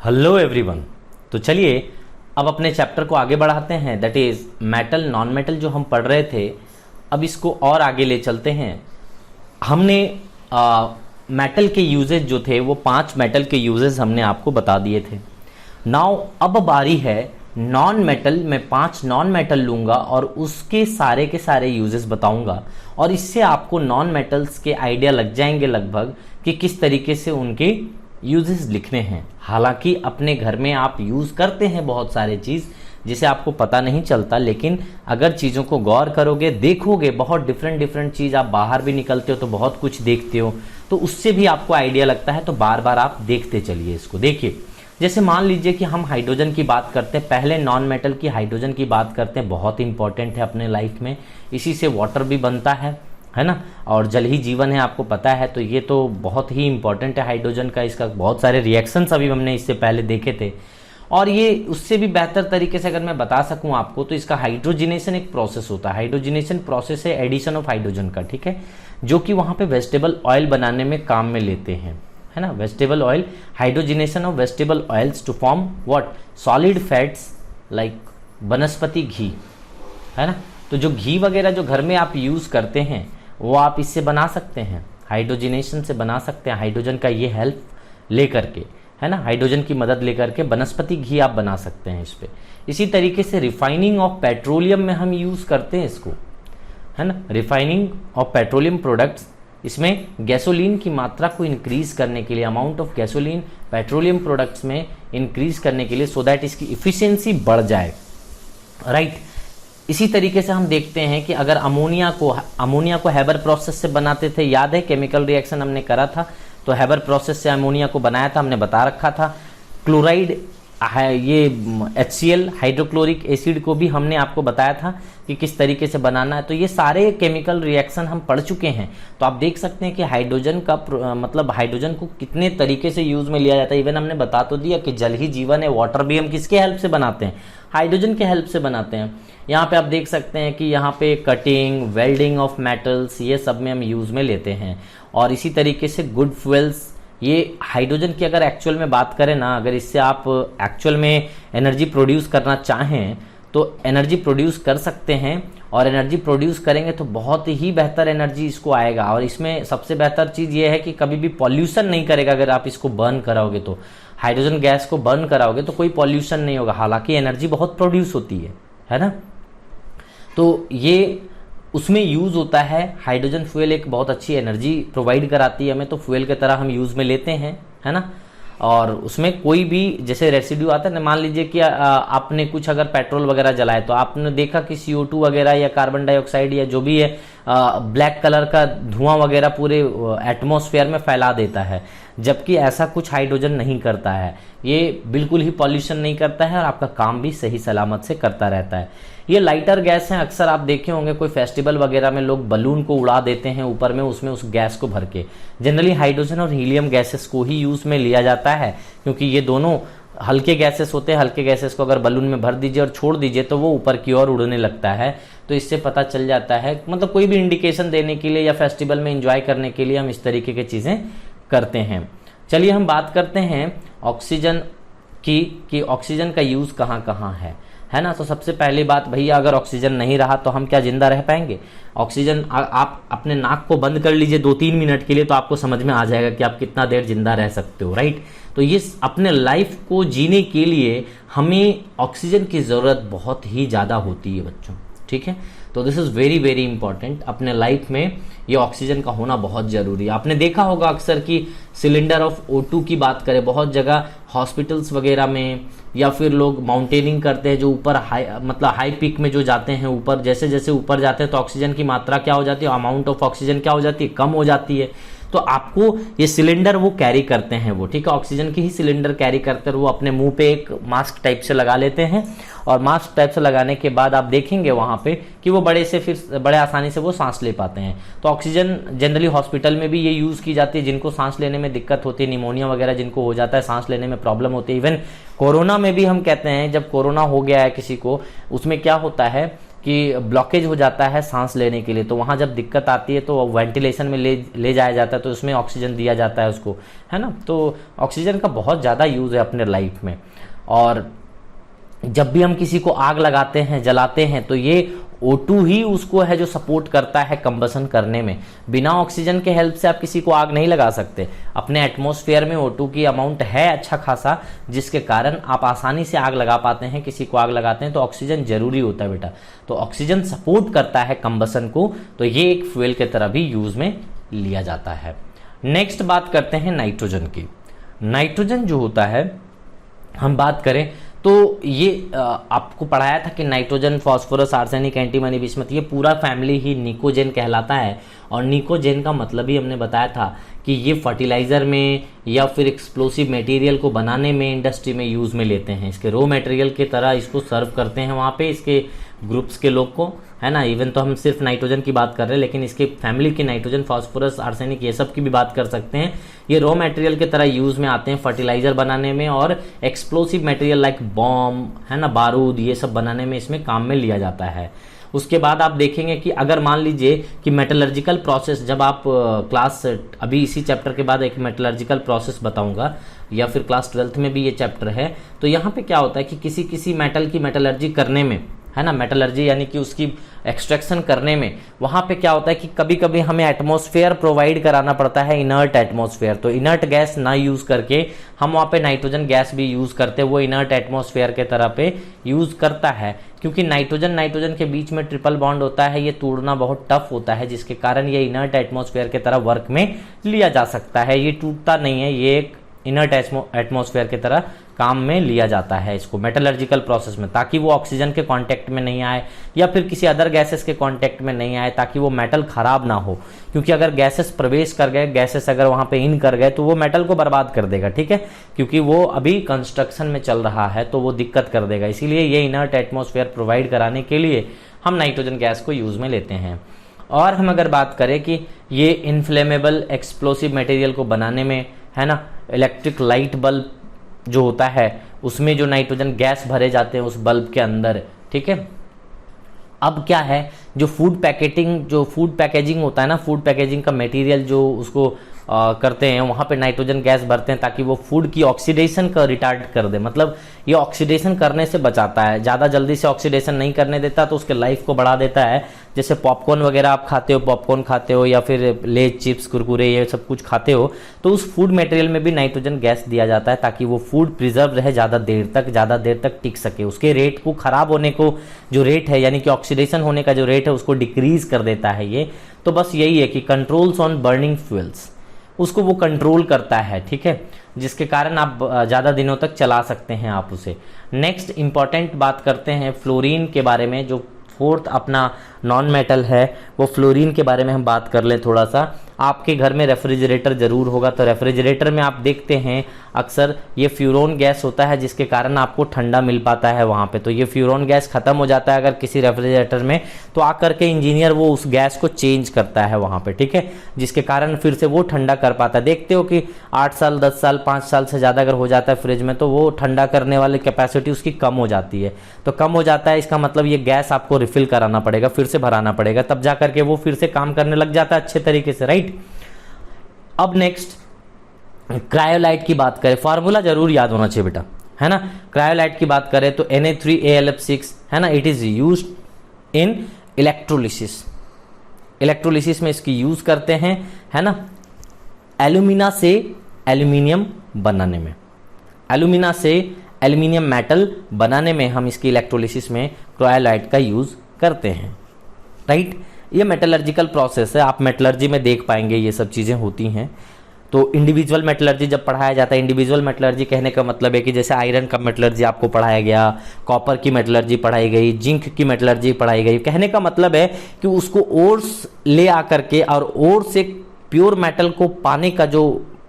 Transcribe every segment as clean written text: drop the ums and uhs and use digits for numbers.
Hello everyone. तो चलिए अब अपने चैप्टर को आगे बढ़ाते हैं, that is metal non metal जो हम पढ़ रहे थे, अब इसको और आगे ले चलते हैं। हमने मेटल के यूजेज जो थे वो 5 मेटल के यूजेज हमने आपको बता दिए थे। नाउ अब बारी है नॉन मेटल, मैं 5 नॉन मेटल लूंगा और उसके सारे के सारे यूजेस बताऊंगा और इससे आपको नॉन मेटल्स के आइडिया लग जाएंगे लगभग कि किस तरीके से उनके यूजेस लिखने हैं। हालांकि अपने घर में आप यूज़ करते हैं बहुत सारे चीज़ जिसे आपको पता नहीं चलता, लेकिन अगर चीज़ों को गौर करोगे, देखोगे, बहुत डिफरेंट चीज़, आप बाहर भी निकलते हो तो बहुत कुछ देखते हो, तो उससे भी आपको आइडिया लगता है। तो बार बार आप देखते चलिए इसको। देखिए, जैसे मान लीजिए कि हम हाइड्रोजन की बात करते हैं, पहले नॉन मेटल की हाइड्रोजन की बात करते हैं। बहुत इंपॉर्टेंट है अपने लाइफ में, इसी से वाटर भी बनता है ना, और जल ही जीवन है, आपको पता है। तो ये तो बहुत ही इंपॉर्टेंट है हाइड्रोजन का। इसका बहुत सारे रिएक्शंस अभी हमने इससे पहले देखे थे, और ये उससे भी बेहतर तरीके से अगर मैं बता सकूं आपको तो इसका हाइड्रोजिनेशन एक प्रोसेस होता है। हाइड्रोजिनेशन प्रोसेस है एडिशन ऑफ हाइड्रोजन का, ठीक है, जो कि वहां पे वेजिटेबल ऑयल बनाने में काम में लेते हैं, है ना। Vegetable oil, hydrogenation of vegetable oils to form what, solid fats like vanaspati ghee, है ना। तो जो घी वगैरह जो घर में आप यूज करते हैं वो आप इससे बना सकते हैं, हाइड्रोजिनेशन से बना सकते हैं, हाइड्रोजन का ये हेल्प लेकर के, है ना, हाइड्रोजन की मदद लेकर के वनस्पति घी आप बना सकते हैं इस पे। इसी तरीके से रिफाइनिंग ऑफ पेट्रोलियम में हम यूज करते हैं इसको, है ना, रिफाइनिंग ऑफ पेट्रोलियम प्रोडक्ट्स। इसमें गैसोलीन की मात्रा को इंक्रीज करने के लिए, amount of gasoline petroleum products में इंक्रीज करने के लिए, सो दैट इसकी इफिशियंसी बढ़ जाए, राइट। इसी तरीके से हम देखते हैं कि अगर अमोनिया को हेबर प्रोसेस से बनाते थे, याद है केमिकल रिएक्शन हमने करा था, तो हेबर प्रोसेस से अमोनिया को बनाया था, हमने बता रखा था। क्लोराइड, ये HCl हाइड्रोक्लोरिक एसिड को भी हमने आपको बताया था कि किस तरीके से बनाना है। तो ये सारे केमिकल रिएक्शन हम पढ़ चुके हैं। तो आप देख सकते हैं कि हाइड्रोजन का मतलब हाइड्रोजन को कितने तरीके से यूज में लिया जाता है। इवन हमने बता तो दिया कि जल ही जीवन है, वाटर भी हम किसके हेल्प से बनाते हैं, हाइड्रोजन के हेल्प से बनाते हैं। यहाँ पे आप देख सकते हैं कि यहाँ पे कटिंग, वेल्डिंग ऑफ मेटल्स, ये सब में हम यूज में लेते हैं। और इसी तरीके से गुड फ्यूल्स, ये हाइड्रोजन की अगर एक्चुअल में बात करें ना, अगर इससे आप एक्चुअल में एनर्जी प्रोड्यूस करना चाहें तो एनर्जी प्रोड्यूस कर सकते हैं, और एनर्जी प्रोड्यूस करेंगे तो बहुत ही बेहतर एनर्जी इसको आएगा। और इसमें सबसे बेहतर चीज़ ये है कि कभी भी पॉल्यूशन नहीं करेगा। अगर आप इसको बर्न कराओगे तो, हाइड्रोजन गैस को बर्न कराओगे तो कोई पॉल्यूशन नहीं होगा। हालांकि एनर्जी बहुत प्रोड्यूस होती है ना। तो ये उसमें यूज होता है। हाइड्रोजन फ्यूल एक बहुत अच्छी एनर्जी प्रोवाइड कराती है हमें, तो फ्यूल की तरह हम यूज में लेते हैं, है ना। और उसमें कोई भी जैसे रेसिड्यू आता है ना, मान लीजिए कि आपने कुछ अगर पेट्रोल वगैरह जलाए तो आपने देखा कि CO2 वगैरह या कार्बन डाइऑक्साइड या जो भी है ब्लैक कलर का धुआं वगैरह पूरे एटमॉस्फेयर में फैला देता है, जबकि ऐसा कुछ हाइड्रोजन नहीं करता है। ये बिल्कुल ही पॉल्यूशन नहीं करता है और आपका काम भी सही सलामत से करता रहता है। ये लाइटर गैस हैं, अक्सर आप देखे होंगे कोई फेस्टिवल वगैरह में लोग बलून को उड़ा देते हैं ऊपर में, उसमें उस गैस को भर के। जनरली हाइड्रोजन और हीलियम गैसेस को ही यूज में लिया जाता है, क्योंकि ये दोनों हल्के गैसेस होते हैं। हल्के गैसेस को अगर बलून में भर दीजिए और छोड़ दीजिए तो वो ऊपर की ओर उड़ने लगता है। तो इससे पता चल जाता है, मतलब कोई भी इंडिकेशन देने के लिए या फेस्टिवल में एंजॉय करने के लिए हम इस तरीके की चीजें करते हैं। चलिए हम बात करते हैं ऑक्सीजन की, कि ऑक्सीजन का यूज कहाँ कहाँ है ना। तो सबसे पहली बात, भैया अगर ऑक्सीजन नहीं रहा तो हम क्या जिंदा रह पाएंगे। ऑक्सीजन, आप अपने नाक को बंद कर लीजिए 2-3 मिनट के लिए तो आपको समझ में आ जाएगा कि आप कितना देर जिंदा रह सकते हो, राइट। तो ये अपने लाइफ को जीने के लिए हमें ऑक्सीजन की जरूरत बहुत ही ज्यादा होती है बच्चों, ठीक है। तो this is very very important. अपने लाइफ में ये ऑक्सीजन का होना बहुत जरूरी है। आपने देखा होगा अक्सर कि सिलेंडर ऑफ O2 की बात करें, बहुत जगह हॉस्पिटल्स वगैरह में, या फिर लोग माउंटेनिंग करते हैं जो ऊपर हाई पीक में जो जाते हैं ऊपर, जैसे जैसे ऊपर जाते हैं तो ऑक्सीजन की मात्रा क्या हो जाती है, अमाउंट ऑफ ऑक्सीजन क्या हो जाती है, कम हो जाती है। तो आपको ये सिलेंडर वो कैरी करते हैं वो, ठीक है, ऑक्सीजन की ही सिलेंडर कैरी करते हैं। वो अपने मुंह पे एक मास्क टाइप से लगा लेते हैं, और मास्क टाइप से लगाने के बाद आप देखेंगे वहां पे कि वो बड़े आसानी से वो सांस ले पाते हैं। तो ऑक्सीजन जनरली हॉस्पिटल में भी ये यूज की जाती है, जिनको सांस लेने में दिक्कत होती है, निमोनिया वगैरह जिनको हो जाता है, सांस लेने में प्रॉब्लम होती है। इवन कोरोना में भी हम कहते हैं, जब कोरोना हो गया है किसी को, उसमें क्या होता है कि ब्लॉकेज हो जाता है सांस लेने के लिए, तो वहाँ जब दिक्कत आती है तो वेंटिलेशन में ले जाया जाता है, तो उसमें ऑक्सीजन दिया जाता है उसको, है ना। तो ऑक्सीजन का बहुत ज़्यादा यूज़ है अपने लाइफ में। और जब भी हम किसी को आग लगाते हैं, जलाते हैं, तो ये O2 ही उसको है जो सपोर्ट करता है कंबसन करने में। बिना ऑक्सीजन के हेल्प से आप किसी को आग नहीं लगा सकते। अपने एटमॉस्फेयर में O2 की अमाउंट है अच्छा खासा, जिसके कारण आप आसानी से आग लगा पाते हैं। किसी को आग लगाते हैं तो ऑक्सीजन जरूरी होता है बेटा, तो ऑक्सीजन सपोर्ट करता है कंबसन को, तो ये एक फ्यूल की तरह भी यूज में लिया जाता है। नेक्स्ट बात करते हैं नाइट्रोजन की। नाइट्रोजन जो होता है, हम बात करें तो ये आपको पढ़ाया था कि nitrogen, phosphorus, arsenic, antimony, bismuth, ये पूरा फैमिली ही निकोजेन कहलाता है। और निकोजेन का मतलब ही हमने बताया था कि ये फर्टिलाइज़र में या फिर एक्सप्लोसिव मटेरियल को बनाने में, इंडस्ट्री में यूज़ में लेते हैं। इसके रॉ मटेरियल की तरह इसको सर्व करते हैं वहाँ पे इसके ग्रुप्स के लोग को, है ना। इवन तो हम सिर्फ नाइट्रोजन की बात कर रहे हैं, लेकिन इसके फैमिली के नाइट्रोजन, फास्फोरस, आर्सेनिक, ये सब की भी बात कर सकते हैं। ये रॉ मटेरियल की तरह यूज़ में आते हैं फर्टिलाइज़र बनाने में, और एक्सप्लोसिव मटेरियल लाइक बॉम्ब, है ना, बारूद, ये सब बनाने में इसमें काम में लिया जाता है। उसके बाद आप देखेंगे कि अगर मान लीजिए कि मेटलर्जिकल प्रोसेस, जब आप क्लास, अभी इसी चैप्टर के बाद एक मेटलर्जिकल प्रोसेस बताऊंगा, या फिर क्लास 12th में भी ये चैप्टर है, तो यहाँ पे क्या होता है कि किसी मेटल की मेटलर्जी करने में, है ना, मेटलर्जी यानी कि उसकी एक्सट्रैक्शन करने में, वहाँ पे क्या होता है कि कभी कभी हमें एटमॉस्फेयर प्रोवाइड कराना पड़ता है, इनर्ट एटमॉस्फेयर। तो इनर्ट गैस ना यूज़ करके हम वहाँ पे नाइट्रोजन गैस भी यूज़ करते हैं, वो इनर्ट एटमॉस्फेयर के तरह पे यूज़ करता है। क्योंकि नाइट्रोजन के बीच में ट्रिपल बॉन्ड होता है, ये तोड़ना बहुत टफ होता है, जिसके कारण ये इनर्ट एटमॉस्फेयर के तरह वर्क में लिया जा सकता है। ये टूटता नहीं है, ये एक इनर्ट एटमॉस्फेयर की तरह काम में लिया जाता है इसको मेटलर्जिकल प्रोसेस में, ताकि वो ऑक्सीजन के कांटेक्ट में नहीं आए या फिर किसी अदर गैसेस के कांटेक्ट में नहीं आए, ताकि वो मेटल खराब ना हो। क्योंकि अगर गैसेस प्रवेश कर गए, गैसेस अगर वहां पे इन कर गए, तो वो मेटल को बर्बाद कर देगा, ठीक है। क्योंकि वो अभी कंस्ट्रक्शन में चल रहा है, तो वो दिक्कत कर देगा। इसीलिए ये इनर्ट एटमॉस्फेयर प्रोवाइड कराने के लिए हम नाइट्रोजन गैस को यूज में लेते हैं। और हम अगर बात करें कि ये इनफ्लेमेबल एक्सप्लोसिव मटेरियल को बनाने में, है ना, इलेक्ट्रिक लाइट बल्ब जो होता है उसमें जो नाइट्रोजन गैस भरे जाते हैं उस बल्ब के अंदर, ठीक है। अब क्या है, जो फूड पैकेजिंग होता है ना, फूड पैकेजिंग का मटेरियल जो उसको करते हैं, वहाँ पे नाइट्रोजन गैस भरते हैं ताकि वो फूड की ऑक्सीडेशन का रिटार्ड कर दे। मतलब ये ऑक्सीडेशन करने से बचाता है, ज़्यादा जल्दी से ऑक्सीडेशन नहीं करने देता, तो उसके लाइफ को बढ़ा देता है। जैसे पॉपकॉर्न वगैरह आप खाते हो, पॉपकॉर्न खाते हो या फिर लेज, चिप्स, कुरकुरे, ये सब कुछ खाते हो, तो उस फूड मटेरियल में भी नाइट्रोजन गैस दिया जाता है ताकि वो फूड प्रिजर्व रहे, ज़्यादा देर तक टिक सके। उसके रेट को, खराब होने को जो रेट है, यानी कि ऑक्सीडेशन होने का जो रेट है, उसको डिक्रीज कर देता है ये। तो बस यही है कि कंट्रोल्स ऑन बर्निंग फ्यूल्स, उसको वो कंट्रोल करता है, ठीक है, जिसके कारण आप ज़्यादा दिनों तक चला सकते हैं आप उसे। नेक्स्ट इंपॉर्टेंट बात करते हैं फ्लोरीन के बारे में, जो फोर्थ अपना नॉन मेटल है, वो फ्लोरीन के बारे में हम बात कर लें थोड़ा सा। आपके घर में रेफ्रिजरेटर जरूर होगा, तो रेफ्रिजरेटर में आप देखते हैं अक्सर ये फ्यूरोन गैस होता है, जिसके कारण आपको ठंडा मिल पाता है वहाँ पे। तो ये फ्यूरोन गैस खत्म हो जाता है अगर किसी रेफ्रिजरेटर में, तो आकर के इंजीनियर वो उस गैस को चेंज करता है वहाँ पे, ठीक है, जिसके कारण फिर से वो ठंडा कर पाता है। देखते हो कि 8 साल, 10 साल, 5 साल से ज़्यादा अगर हो जाता है फ्रिज में, तो वो ठंडा करने वाली कैपेसिटी उसकी कम हो जाती है। तो कम हो जाता है, इसका मतलब ये गैस आपको रिफिल कराना पड़ेगा, फिर से भराना पड़ेगा, तब जा करके वो फिर से काम करने लग जाता है अच्छे तरीके से, राइट। अब नेक्स्ट क्रायोलाइट की बात करें, फार्मूला जरूर याद होना चाहिए बेटा, है ना। क्रायोलाइट की बात करें तो Na3AlF6, है ना, it is used in electrolysis. Electrolysis में इसकी यूज करते हैं, है ना, एल्यूमिना से एल्यूमिनियम बनाने में, एल्यूमिना से एल्यूमिनियम मेटल बनाने में हम इसकी इलेक्ट्रोलिसिस में क्रायोलाइट का यूज करते हैं, राइट। ये मेटलर्जिकल प्रोसेस है, आप मेटलर्जी में देख पाएंगे ये सब चीज़ें होती हैं। तो इंडिविजुअल मेटलर्जी जब पढ़ाया जाता है, इंडिविजुअल मेटलर्जी कहने का मतलब है कि जैसे आयरन का मेटलर्जी आपको पढ़ाया गया, कॉपर की मेटलर्जी पढ़ाई गई, जिंक की मेटलर्जी पढ़ाई गई। कहने का मतलब है कि उसको ओर्स ले आकर के और ओर से प्योर मेटल को पाने का जो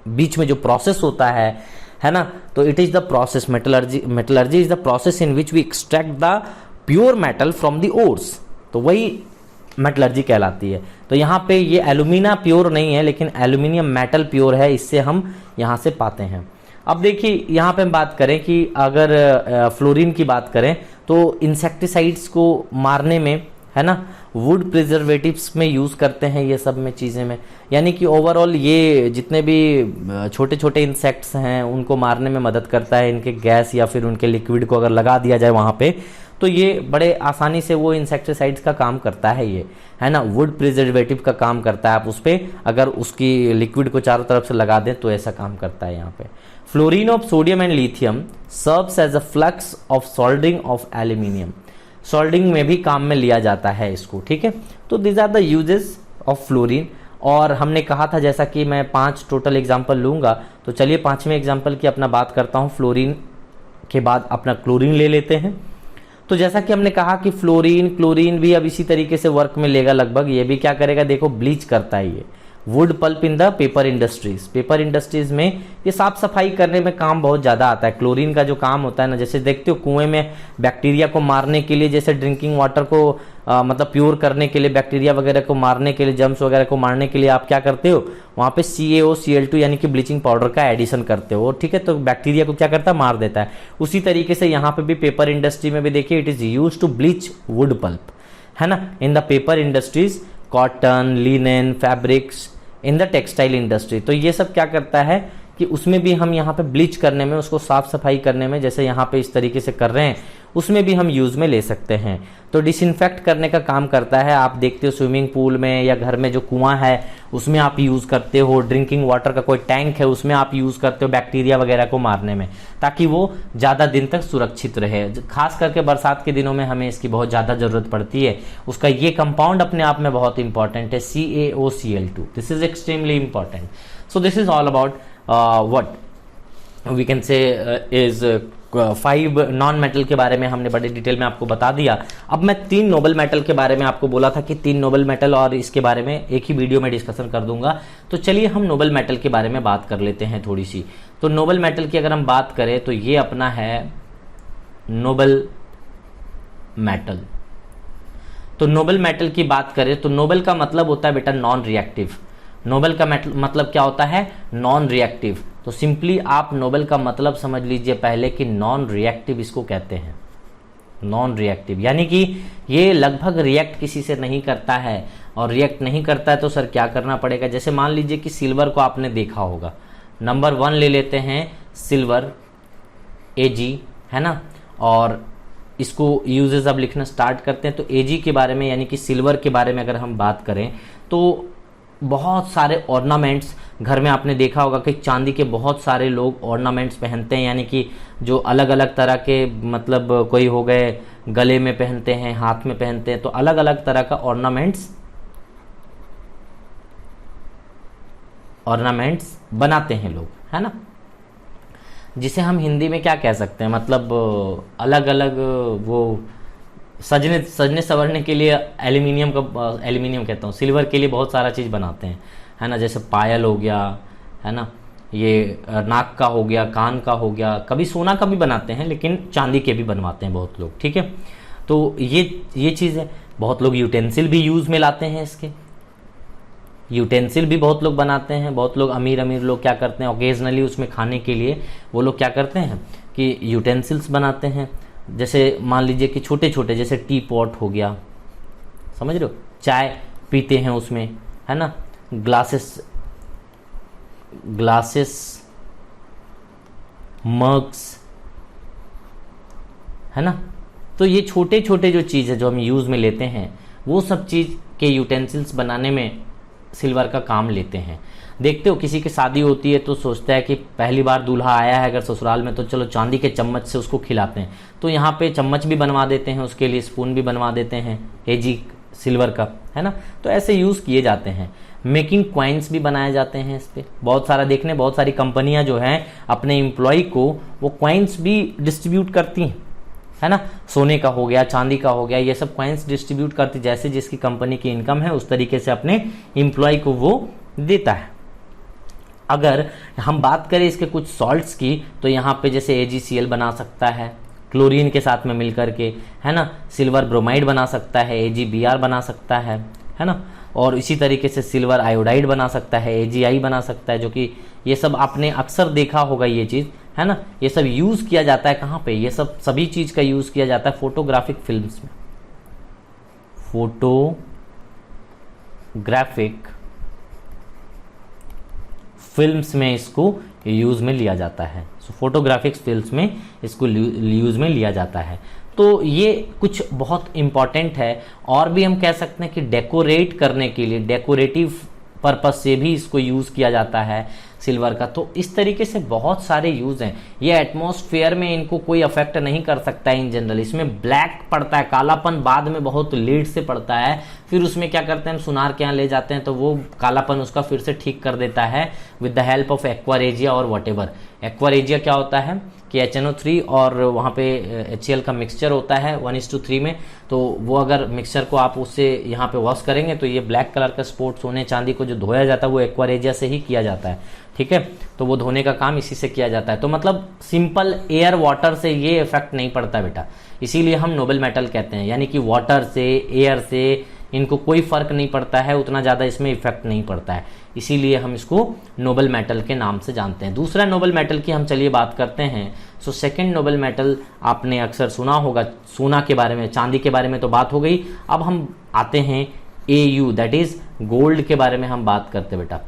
बीच में जो प्रोसेस होता है ना, तो it is the process, metallurgy is the process in which we extract the pure metal from the ores, तो वही मेटलर्जी कहलाती है। तो यहाँ पे ये एल्यूमिना प्योर नहीं है, लेकिन एल्यूमिनियम मेटल प्योर है, इससे हम यहाँ से पाते हैं। अब देखिए यहाँ पे हम बात करें कि अगर फ्लोरीन की बात करें तो इंसेक्टिसाइड्स को मारने में, है ना, वुड प्रिजर्वेटिव्स में यूज़ करते हैं ये सब में चीज़ें में, यानी कि ओवरऑल ये जितने भी छोटे छोटे इंसेक्ट्स हैं उनको मारने में मदद करता है। इनके गैस या फिर उनके लिक्विड को अगर लगा दिया जाए वहाँ पे तो ये बड़े आसानी से वो इंसेक्टिसाइड्स का काम करता है ये, है ना, वुड प्रिजर्वेटिव का काम करता है। आप उस पर अगर उसकी लिक्विड को चारों तरफ से लगा दें तो ऐसा काम करता है यहाँ पे। Fluorine of sodium and lithium serves as a flux of soldering of aluminium, soldering में भी काम में लिया जाता है इसको, ठीक है। तो this are the uses of fluorine. और हमने कहा था जैसा कि मैं 5 टोटल एग्जाम्पल लूंगा, तो चलिए 5वें एग्जाम्पल की अपना बात करता हूँ। फ्लोरीन के बाद अपना क्लोरीन ले लेते हैं। तो जैसा कि हमने कहा कि फ्लोरीन क्लोरीन भी अब इसी तरीके से वर्क में लेगा लगभग। ये भी क्या करेगा, देखो ब्लीच करता है ये wood pulp in the paper industries. Paper industries में ये साफ सफाई करने में काम बहुत ज़्यादा आता है। क्लोरीन का जो काम होता है ना, जैसे देखते हो कुएं में बैक्टीरिया को मारने के लिए, जैसे ड्रिंकिंग वाटर को मतलब प्योर करने के लिए, बैक्टीरिया वगैरह को मारने के लिए, जर्म्स वगैरह को मारने के लिए आप क्या करते हो, वहाँ पे CaOCl2 यानी कि ब्लीचिंग पाउडर का एडिशन करते हो, ठीक है। तो बैक्टीरिया को क्या करता है, मार देता है। उसी तरीके से यहाँ पे भी पेपर इंडस्ट्री में भी देखिए it is use to bleach wood pulp, है ना, in the paper industries, cotton, linen, fabrics, in the textile industry. तो ये सब क्या करता है कि उसमें भी हम यहाँ पे ब्लीच करने में, उसको साफ सफाई करने में, जैसे यहाँ पे इस तरीके से कर रहे हैं, उसमें भी हम यूज़ में ले सकते हैं। तो डिसइंफेक्ट करने का काम करता है। आप देखते हो स्विमिंग पूल में या घर में जो कुआं है उसमें आप यूज़ करते हो, ड्रिंकिंग वाटर का कोई टैंक है उसमें आप यूज़ करते हो बैक्टीरिया वगैरह को मारने में, ताकि वो ज़्यादा दिन तक सुरक्षित रहे। खास करके बरसात के दिनों में हमें इसकी बहुत ज़्यादा ज़रूरत पड़ती है। उसका ये कंपाउंड अपने आप में बहुत इंपॉर्टेंट है, CaOCl2। This is extremely important. So this is all about what we can say is 5 non metal के बारे में हमने बड़े डिटेल में आपको बता दिया। अब मैं 3 नोबल मेटल के बारे में आपको बोला था कि 3 नोबल मेटल और इसके बारे में एक ही वीडियो में डिस्कशन कर दूंगा। तो चलिए हम नोबल मेटल के बारे में बात कर लेते हैं थोड़ी सी। तो नोबल मेटल की अगर हम बात करें तो ये अपना है नोबल मेटल। तो नोबल मेटल की बात करें तो नोबल का मतलब होता है बेटा नॉन रिएक्टिव। नोबल का मतलब क्या होता है, नॉन रिएक्टिव। तो सिंपली आप नोबल का मतलब समझ लीजिए पहले कि नॉन रिएक्टिव इसको कहते हैं। नॉन रिएक्टिव यानी कि ये लगभग रिएक्ट किसी से नहीं करता है, और रिएक्ट नहीं करता है तो सर क्या करना पड़ेगा। जैसे मान लीजिए कि सिल्वर को आपने देखा होगा, नंबर 1 ले लेते हैं सिल्वर, Ag, है ना, और इसको यूजेस अब लिखना स्टार्ट करते हैं। तो Ag के बारे में यानी कि सिल्वर के बारे में अगर हम बात करें तो बहुत सारे ऑर्नामेंट्स घर में आपने देखा होगा कि चांदी के बहुत सारे लोग ऑर्नामेंट्स पहनते हैं, यानी कि जो अलग अलग तरह के, मतलब कोई हो गए गले में पहनते हैं, हाथ में पहनते हैं, तो अलग अलग तरह का ऑर्नामेंट्स बनाते हैं लोग, है ना, जिसे हम हिंदी में क्या कह सकते हैं, मतलब अलग अलग वो सजने संवरने के लिए एल्यूमिनियम कहता हूँ, सिल्वर के लिए बहुत सारा चीज़ बनाते हैं, है ना, जैसे पायल हो गया, है ना, ये नाक का हो गया, कान का हो गया, कभी सोना का भी बनाते हैं लेकिन चांदी के भी बनवाते हैं बहुत लोग, ठीक है। तो ये चीज़ है। बहुत लोग यूटेंसिल भी यूज़ में लाते हैं, इसके यूटेंसिल भी बहुत लोग बनाते हैं। बहुत लोग अमीर लोग क्या करते हैं, ओकेजनली उसमें खाने के लिए वो लोग क्या करते हैं कि यूटेंसिल्स बनाते हैं। जैसे मान लीजिए कि छोटे छोटे जैसे टी पॉट हो गया, समझ रहे हो, चाय पीते हैं उसमें, है ना, ग्लासेस, मग्स, है ना। तो ये छोटे छोटे जो चीज़ है जो हम यूज़ में लेते हैं, वो सब चीज़ के यूटेंसिल्स बनाने में सिल्वर का काम लेते हैं। देखते हो किसी की शादी होती है तो सोचता है कि पहली बार दूल्हा आया है अगर ससुराल में तो चलो चांदी के चम्मच से उसको खिलाते हैं, तो यहाँ पे चम्मच भी बनवा देते हैं, उसके लिए स्पून भी बनवा देते हैं Ag सिल्वर का, है ना। तो ऐसे यूज़ किए जाते हैं। मेकिंग क्वाइंस भी बनाए जाते हैं इस पर। बहुत सारी कंपनियां जो हैं अपने एम्प्लॉय को वो क्वाइंस भी डिस्ट्रीब्यूट करती हैं, है ना, सोने का हो गया, चांदी का हो गया, ये सब क्वाइंस डिस्ट्रीब्यूट करती, जैसे जिसकी कंपनी की इनकम है उस तरीके से अपने एम्प्लॉय को वो देता है। अगर हम बात करें इसके कुछ सॉल्ट्स की तो यहाँ पे जैसे AgCl बना सकता है क्लोरीन के साथ में मिलकर के, है ना, सिल्वर ब्रोमाइड बना सकता है, AgBr बना सकता है ना, और इसी तरीके से सिल्वर आयोडाइड बना सकता है, AgI बना सकता है, जो कि ये सब आपने अक्सर देखा होगा ये चीज़ है ना, ये सब यूज किया जाता है कहाँ पे, ये सब सभी चीज का यूज किया जाता है फोटोग्राफिक फिल्म्स में, फोटोग्राफिक फिल्म्स में इसको यूज में लिया जाता है। सो फोटोग्राफिक फिल्म्स में इसको यूज में लिया जाता है। तो ये कुछ बहुत इंपॉर्टेंट है। और भी हम कह सकते हैं कि डेकोरेट करने के लिए, डेकोरेटिव पर्पस से भी इसको यूज किया जाता है सिल्वर का। तो इस तरीके से बहुत सारे यूज हैं। ये एटमॉस्फेयर में इनको कोई अफेक्ट नहीं कर सकता है इन जनरल। इसमें ब्लैक पड़ता है, कालापन बाद में बहुत लेट से पड़ता है, फिर उसमें क्या करते हैं हम सुनार के यहाँ ले जाते हैं तो वो कालापन उसका फिर से ठीक कर देता है with the help of aqua regia और वॉटेवर। एक्वारेजिया क्या होता है कि HNO3 और वहाँ पे HCl का मिक्सचर होता है 1:3 में, तो वो अगर मिक्सचर को आप उससे यहाँ पे वॉश करेंगे तो ये ब्लैक कलर का स्पॉट सोने चांदी को जो धोया जाता है वो एक्वारेजिया से ही किया जाता है, ठीक है। तो वो धोने का काम इसी से किया जाता है। तो मतलब सिंपल एयर वाटर से ये इफेक्ट नहीं पड़ता बेटा, इसीलिए हम नोबल मेटल कहते हैं। यानी कि वाटर से, एयर से इनको कोई फर्क नहीं पड़ता है, उतना ज़्यादा इसमें इफेक्ट नहीं पड़ता है, इसीलिए हम इसको नोबल मेटल के नाम से जानते हैं। दूसरा नोबल मेटल की हम चलिए बात करते हैं। सो सेकंड नोबल मेटल आपने अक्सर सुना होगा, सोना के बारे में, चांदी के बारे में तो बात हो गई। अब हम आते हैं AU दैट इज गोल्ड के बारे में हम बात करते हैं बेटा।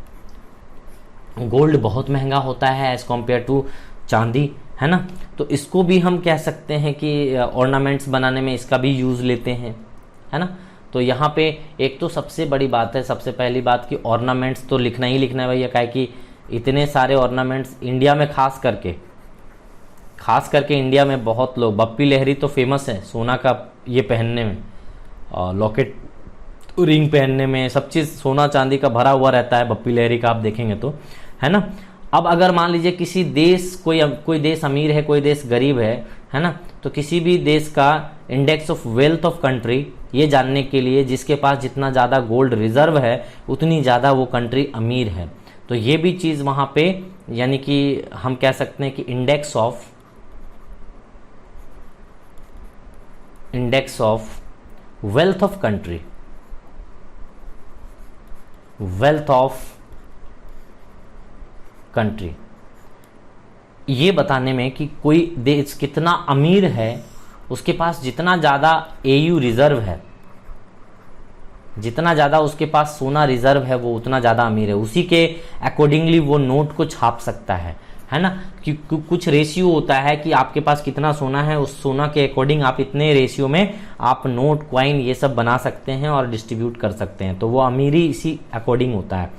गोल्ड बहुत महंगा होता है एज कम्पेयर टू चांदी, है ना। तो इसको भी हम कह सकते हैं कि ऑर्नामेंट्स बनाने में इसका भी यूज लेते हैं, है ना। तो यहाँ पे एक तो सबसे बड़ी बात है, सबसे पहली बात कि ऑर्नामेंट्स तो लिखना ही लिखना है भैया, काहे कि इतने सारे ऑर्नामेंट्स इंडिया में खास करके इंडिया में बहुत लोग, बप्पी लहरी तो फेमस है सोना का ये पहनने में, और लॉकेट रिंग पहनने में, सब चीज़ सोना चांदी का भरा हुआ रहता है बप्पी लहरी का, आप देखेंगे तो, है ना। अब अगर मान लीजिए किसी देश, कोई देश अमीर है, कोई देश गरीब है ना, तो किसी भी देश का index of wealth of country ये जानने के लिए जिसके पास जितना ज़्यादा गोल्ड रिजर्व है उतनी ज़्यादा वो कंट्री अमीर है। तो ये भी चीज़ वहाँ पे, यानी कि हम कह सकते हैं कि index of wealth of country, wealth of country, ये बताने में कि कोई देश कितना अमीर है, उसके पास जितना ज़्यादा AU रिजर्व है, जितना ज़्यादा उसके पास सोना रिजर्व है वो उतना ज़्यादा अमीर है। उसी के अकॉर्डिंगली वो नोट को छाप सकता है ना। कि कुछ रेशियो होता है कि आपके पास कितना सोना है, उस सोना के अकॉर्डिंग आप इतने रेशियो में आप नोट, क्वाइन ये सब बना सकते हैं और डिस्ट्रीब्यूट कर सकते हैं। तो वो अमीरी इसी अकॉर्डिंग होता है।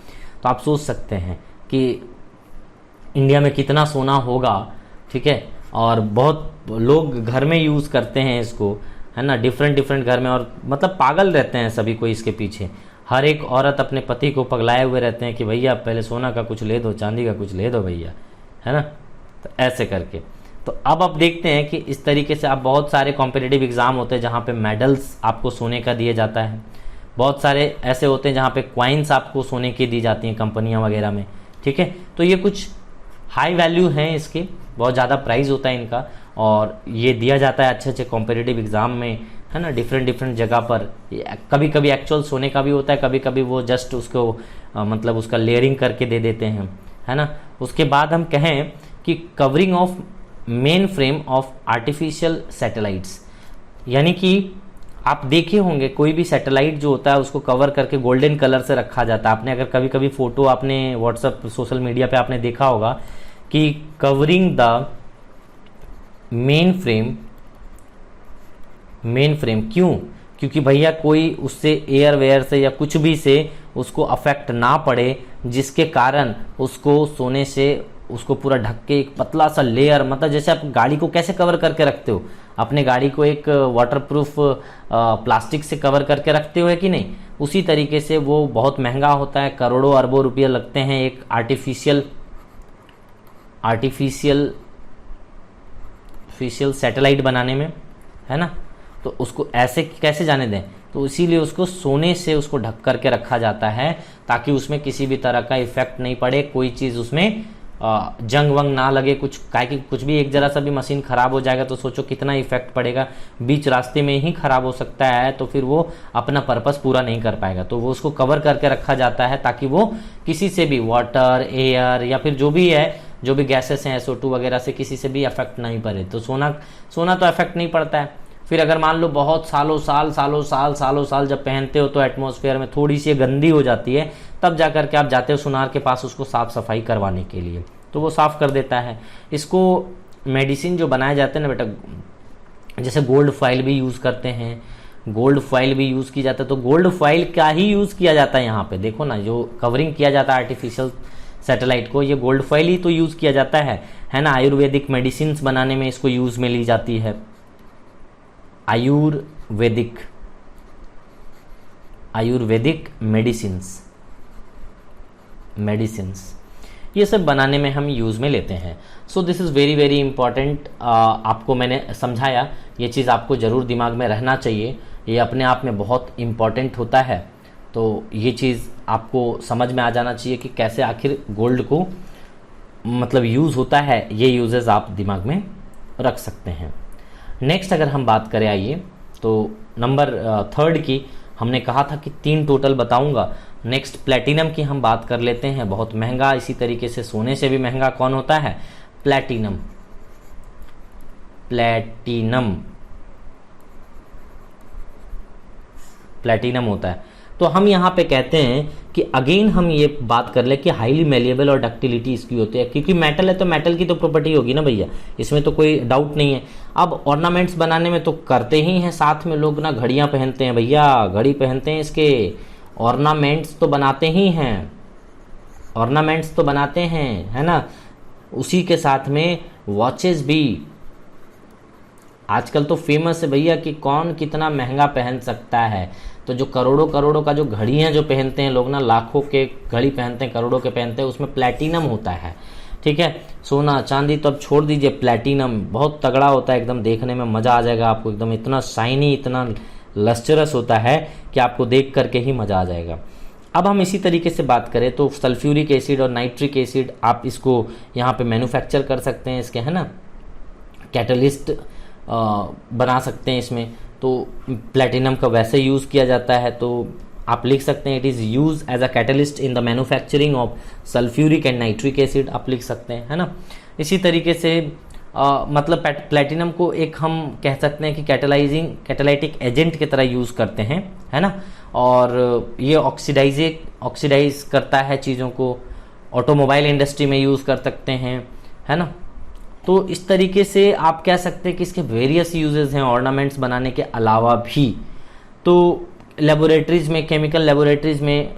तो आप सोच सकते हैं कि इंडिया में कितना सोना होगा, ठीक है। और बहुत लोग घर में यूज़ करते हैं इसको, है ना, डिफरेंट घर में, और मतलब पागल रहते हैं सभी को इसके पीछे। हर एक औरत अपने पति को पगलाए हुए रहते हैं कि भैया पहले सोना का कुछ ले दो, चांदी का कुछ ले दो भैया, है ना। तो ऐसे करके तो अब आप देखते हैं कि इस तरीके से आप बहुत सारे कॉम्पिटिटिव एग्जाम होते हैं जहाँ पे मेडल्स आपको सोने का दिया जाता है। बहुत सारे ऐसे होते हैं जहाँ पे क्वाइंस आपको सोने की दी जाती हैं कंपनियाँ वगैरह में, ठीक है। तो ये कुछ हाई वैल्यू हैं इसके, बहुत ज़्यादा प्राइस होता है इनका, और ये दिया जाता है अच्छे अच्छे कॉम्पिटिटिव एग्जाम में, है ना, डिफरेंट जगह पर। कभी कभी एक्चुअल सोने का भी होता है, कभी कभी वो जस्ट उसको मतलब उसका लेयरिंग करके दे देते हैं, है ना। उसके बाद हम कहें कि covering of main frame of artificial satellites, यानी कि आप देखे होंगे कोई भी सैटेलाइट जो होता है उसको कवर करके गोल्डन कलर से रखा जाता है। आपने अगर कभी कभी फोटो आपने व्हाट्सएप सोशल मीडिया पे आपने देखा होगा कि कवरिंग द मेन फ्रेम, क्यों? क्योंकि भैया कोई उससे एयर वेयर से या कुछ भी से उसको अफेक्ट ना पड़े, जिसके कारण उसको सोने से उसको पूरा ढक के एक पतला सा लेयर, मतलब जैसे आप गाड़ी को कैसे कवर करके रखते हो, अपने गाड़ी को एक वाटरप्रूफ प्लास्टिक से कवर करके रखते हो, है कि नहीं, उसी तरीके से वो बहुत महंगा होता है, करोड़ों अरबों रुपये लगते हैं एक आर्टिफिशियल सैटेलाइट बनाने में, है ना। तो उसको ऐसे कैसे जाने दें, तो इसीलिए उसको सोने से उसको ढक करके रखा जाता है ताकि उसमें किसी भी तरह का इफेक्ट नहीं पड़े, कोई चीज़ उसमें जंग वंग ना लगे, कुछ काहे कि कुछ भी एक जरा सा भी मशीन खराब हो जाएगा तो सोचो कितना इफेक्ट पड़ेगा, बीच रास्ते में ही खराब हो सकता है, तो फिर वो अपना पर्पस पूरा नहीं कर पाएगा। तो वो उसको कवर करके रखा जाता है ताकि वो किसी से भी वाटर, एयर या फिर जो भी है जो भी गैसेस हैं SO2 वगैरह से किसी से भी अफेक्ट नहीं पड़े। तो सोना तो अफेक्ट नहीं पड़ता है। फिर अगर मान लो बहुत सालों साल जब पहनते हो तो एटमॉस्फेयर में थोड़ी सी गंदी हो जाती है, तब जा कर के आप जाते हो सुनार के पास उसको साफ सफाई करवाने के लिए, तो वो साफ कर देता है। इसको मेडिसिन जो बनाए जाते हैं ना बेटा, जैसे गोल्ड फॉइल भी यूज़ करते हैं, गोल्ड फॉइल भी यूज़ की जाता है। तो गोल्ड फॉइल का ही यूज़ किया जाता है यहाँ पे, देखो ना, जो कवरिंग किया जाता है आर्टिफिशियल सैटेलाइट को, ये गोल्ड फॉइल ही तो यूज़ किया जाता है ना। आयुर्वेदिक मेडिसिन बनाने में इसको यूज़ में ली जाती है। आयुर्वेदिक मेडिसिन्स ये सब बनाने में हम यूज़ में लेते हैं। So this is very very important. आपको मैंने समझाया, ये चीज़ आपको ज़रूर दिमाग में रहना चाहिए, ये अपने आप में बहुत इम्पॉर्टेंट होता है। तो ये चीज़ आपको समझ में आ जाना चाहिए कि कैसे आखिर गोल्ड को मतलब यूज़ होता है, ये यूजेस आप दिमाग में रख सकते हैं। नेक्स्ट अगर हम बात करें, आइए, तो नंबर 3 की हमने कहा था कि 3 टोटल बताऊंगा। नेक्स्ट प्लैटिनम की हम बात कर लेते हैं। बहुत महंगा, इसी तरीके से सोने से भी महंगा कौन होता है? प्लैटिनम होता है। तो हम यहाँ पे कहते हैं कि अगेन हम ये बात कर ले कि हाईली मेलिएबल और डक्टिलिटी इसकी होती है, क्योंकि मेटल है तो मेटल की तो प्रॉपर्टी होगी ना भैया, इसमें तो कोई डाउट नहीं है। अब ऑर्नामेंट्स बनाने में तो करते ही हैं, साथ में लोग ना घड़ियां पहनते हैं भैया, घड़ी पहनते हैं, इसके ऑर्नामेंट्स तो बनाते ही हैं, ऑर्नामेंट्स तो बनाते हैं, है ना। उसी के साथ में वॉचेस भी आजकल तो फेमस है भैया कि कौन कितना महंगा पहन सकता है। तो जो करोड़ों का जो घड़ियाँ जो पहनते हैं लोग ना, लाखों के घड़ी पहनते हैं, करोड़ों के पहनते हैं, उसमें प्लैटिनम होता है, ठीक है। सोना चांदी तो अब छोड़ दीजिए, प्लैटिनम बहुत तगड़ा होता है, एकदम देखने में मज़ा आ जाएगा आपको, एकदम इतना शाइनी, इतना लस्टरस होता है कि आपको देख करके ही मज़ा आ जाएगा। अब हम इसी तरीके से बात करें तो सल्फ्यूरिक एसिड और नाइट्रिक एसिड आप इसको यहाँ पे मैन्युफैक्चर कर सकते हैं इसके, है ना, कैटलिस्ट बना सकते हैं इसमें। तो प्लैटिनम का वैसे यूज़ किया जाता है, तो आप लिख सकते हैं it is use as a catalyst in the manufacturing of sulphuric and nitric acid, आप लिख सकते हैं, है ना। इसी तरीके से मतलब प्लैटिनम को एक हम कह सकते हैं कि कैटालाइटिक एजेंट की तरह यूज़ करते हैं, है ना। और ये ऑक्सीडाइज करता है चीज़ों को, ऑटोमोबाइल इंडस्ट्री में यूज़ कर सकते हैं, है ना। तो इस तरीके से आप कह सकते हैं कि इसके वेरियस यूजेस हैं ऑर्नामेंट्स बनाने के अलावा भी। तो लेबोरेटरीज में, केमिकल लेबोरेटरीज में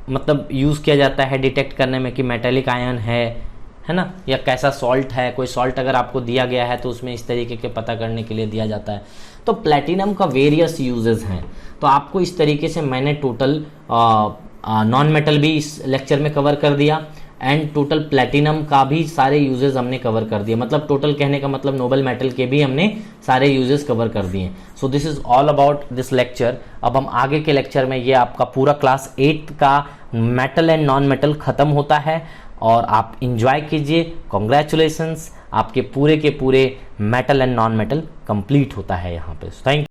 मतलब यूज़ किया जाता है डिटेक्ट करने में कि मेटेलिक आयन है ना, या कैसा सॉल्ट है। कोई सॉल्ट अगर आपको दिया गया है तो उसमें इस तरीके के पता करने के लिए दिया जाता है। तो प्लैटिनम का वेरियस यूजेस हैं। तो आपको इस तरीके से मैंने टोटल नॉन मेटल भी इस लेक्चर में कवर कर दिया एंड टोटल प्लैटिनम का भी सारे यूजेस हमने कवर कर दिए। मतलब टोटल कहने का मतलब नोबल मेटल के भी हमने सारे यूजेस कवर कर दिए। सो this is all about this lecture. अब हम आगे के लेक्चर में, ये आपका पूरा क्लास 8 का मेटल एंड नॉन मेटल खत्म होता है और आप इंजॉय कीजिए। कॉन्ग्रेचुलेशंस, आपके पूरे के पूरे metal and non metal complete होता है यहाँ पे। थैंक